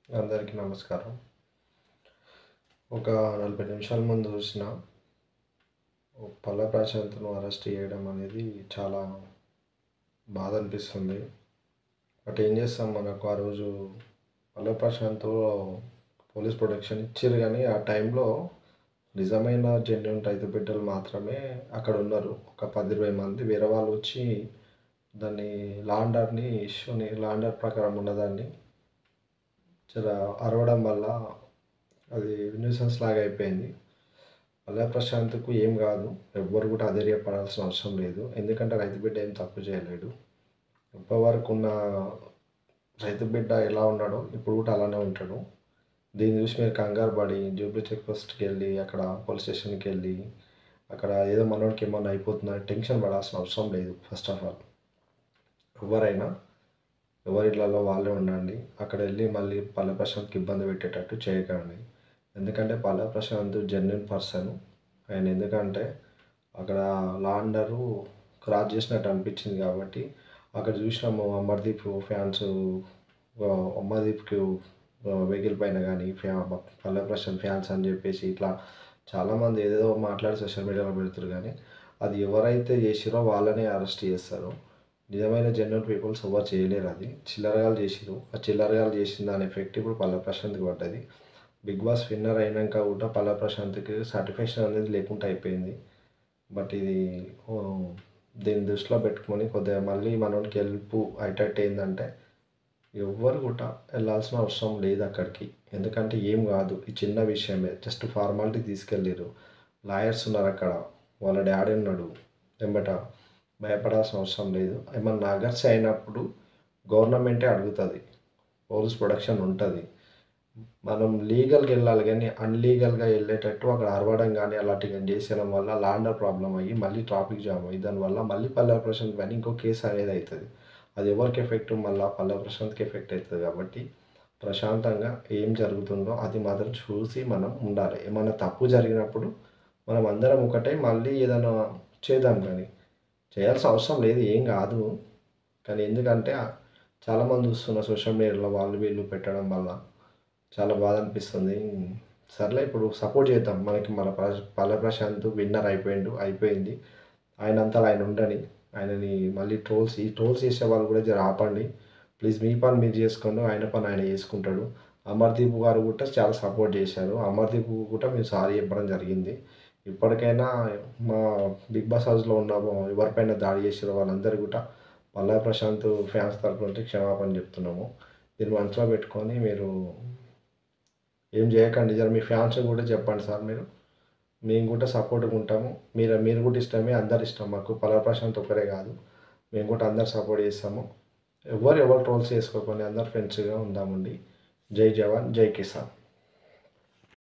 అందరికీ నమస్కారం. ఒక 40 నిమిషాల ముందు చూసిన పల్ల ప్రశాంత్‌ను అరెస్ట్ చేయడం అనేది చాలా బాధ అనిపిస్తుంది. బట్ ఏం చేస్తాం, మనకు ఆ రోజు పల్ల ప్రశాంత్ పోలీస్ ప్రొటెక్షన్ ఇచ్చిర్రు కానీ ఆ టైంలో నిజమైన జెన్యూన్ రైతు బిడ్డలు మాత్రమే అక్కడ ఉన్నారు. ఒక 10, 20 మంది వేరే వాళ్ళు వచ్చి దాన్ని లా అండ్ ఆర్డర్‌ని ఇష్యూని లా అండ్ ఆర్డర్ ప్రకారం ఉన్నదాన్ని అరవడం వల్ల అది న్యూసెన్స్ లాగా అయిపోయింది. పల్లె ప్రశాంత్‌కు ఏం కాదు. ఎవ్వరు కూడా అధైర్యపడాల్సిన అవసరం లేదు. ఎందుకంటే రైతు బిడ్డ ఏం తప్పు చేయలేడు. ఇప్పటివరకు ఉన్న రైతు బిడ్డ ఎలా ఉన్నాడో ఇప్పుడు కూడా అలానే ఉంటాడు. దీన్ని చూసి మీరు కంగారు పడి జూబ్లీ చెక్ పోస్ట్‌కి వెళ్ళి అక్కడ పోలీస్ స్టేషన్‌కి వెళ్ళి అక్కడ ఏదో మనోడికి ఏమన్నా అయిపోతుందని టెన్షన్ పడాల్సిన అవసరం లేదు. ఫస్ట్ ఆఫ్ ఆల్ ఎవరైనా ఎవరి ఇళ్లలో వాళ్ళే ఉండండి. అక్కడ వెళ్ళి మళ్ళీ పల్లె ప్రశాంత్‌కి ఇబ్బంది పెట్టేటట్టు చేయకండి. ఎందుకంటే పల్లె ప్రశాంత్ జెన్యూన్ పర్సన్. ఆయన ఎందుకంటే అక్కడ లా అండ్ ఆర్డర్ క్రాస్ చేసినట్టు అనిపించింది కాబట్టి అక్కడ చూసినాము అమర్దీప్ ఫ్యాన్స్ అమర్దీప్‌కి వెహికల్ పైన కానీ పల్లె ప్రశాంత్ ఫ్యాన్స్ అని చెప్పేసి ఇట్లా చాలామంది ఏదేదో మాట్లాడి సోషల్ మీడియాలో పెడుతున్నారు కానీ అది ఎవరైతే చేసిరో వాళ్ళనే అరెస్ట్ చేస్తారు. నిజమైన జెన్యూన్ పీపుల్స్ ఎవరు చేయలేరు. అది చిల్లరగాళ్ళు చేసిరు. ఆ చిల్లరగాళ్ళు చేసిన దాని ఎఫెక్ట్ ఇప్పుడు పల్లె ప్రశాంత్‌కి పడ్డది. బిగ్ బాస్ విన్నర్ అయినాక కూడా పల్లె ప్రశాంత్‌కి సాటిస్ఫాక్షన్ అనేది లేకుండా అయిపోయింది. బట్ ఇది దీన్ని దృష్టిలో పెట్టుకొని కొద్దిగా మళ్ళీ మనోడికి హెల్ప్ అయ్యేటట్టు ఏంటంటే ఎవ్వరు కూడా వెళ్ళాల్సిన అవసరం లేదు అక్కడికి. ఎందుకంటే ఏం కాదు, ఈ చిన్న విషయమే, జస్ట్ ఫార్మాలిటీ తీసుకెళ్ళిర్రు. లాయర్స్ ఉన్నారు అక్కడ, వాళ్ళ డాడీ ఉన్నాడు వెంబట. భయపడాల్సిన అవసరం లేదు. ఏమన్నా అగర్స్ అయినప్పుడు గవర్నమెంటే అడుగుతుంది, పోలీస్ ప్రొటెక్షన్ ఉంటుంది. మనం లీగల్గా వెళ్ళాలి కానీ అన్లీగల్గా వెళ్ళేటట్టు అక్కడ అరవడం కానీ అలాంటివి చేసేయడం వల్ల లా అండ్ ఆర్డర్ ప్రాబ్లం అయ్యి మళ్ళీ ట్రాఫిక్ జామ్ అయ్యి దానివల్ల మళ్ళీ పల్లె ప్రశాంత్ పైన ఇంకో కేసు అనేది అవుతుంది. అది ఎవరికి ఎఫెక్ట్, మళ్ళీ పల్లె ప్రశాంత్కి ఎఫెక్ట్ అవుతుంది. కాబట్టి ప్రశాంతంగా ఏం జరుగుతుందో అది మాత్రం చూసి మనం ఉండాలి. ఏమైనా తప్పు జరిగినప్పుడు మనం అందరం ఒకటే మళ్ళీ ఏదైనా చేద్దాం, కానీ చేయాల్సిన అవసరం లేదు, ఏం కాదు. కానీ ఎందుకంటే చాలామంది చూస్తున్న సోషల్ మీడియాలో వాళ్ళు వీళ్ళు పెట్టడం వల్ల చాలా బాధ అనిపిస్తుంది. సర్లే ఇప్పుడు సపోర్ట్ చేద్దాం. మనకి మన పల్లె ప్రశాంత్ విన్నర్ అయిపోయింది. ఆయనంతలో ఆయన ఉండని. ఆయనని మళ్ళీ ట్రోల్స్ చేసే వాళ్ళు కూడా జర ఆపండి ప్లీజ్. మీ పని మీరు చేసుకోండి, ఆయన పని ఆయన చేసుకుంటాడు. అమర్దీప్ గారు కూడా చాలా సపోర్ట్ చేశారు. అమర్దీప్ కూడా మేము సారీ చెప్పడం జరిగింది. ఇప్పటికైనా మా బిగ్ బాస్ హౌస్లో ఉన్న ఎవరిపైన దాడి చేసారో వాళ్ళందరూ కూడా పల్లె ప్రశాంత్ ఫ్యాన్స్ తరపు నుండి క్షమాపణ చెప్తున్నాము. దీన్ని మనసులో పెట్టుకొని మీరు ఏం చేయకండి. జర మీ ఫ్యాన్స్ కూడా చెప్పండి సార్. మేము కూడా సపోర్ట్గా ఉంటాము. మీరు కూడా ఇష్టమే, అందరు ఇష్టం మాకు. పల్లె ప్రశాంత్ ఒక్కరే కాదు, మేము కూడా అందరు సపోర్ట్ చేస్తాము. ఎవరు ట్రోల్స్ చేసుకోకండి, అందరు ఫ్రెండ్స్గా ఉందామండి. జై జవాన్ జై కిసాన్.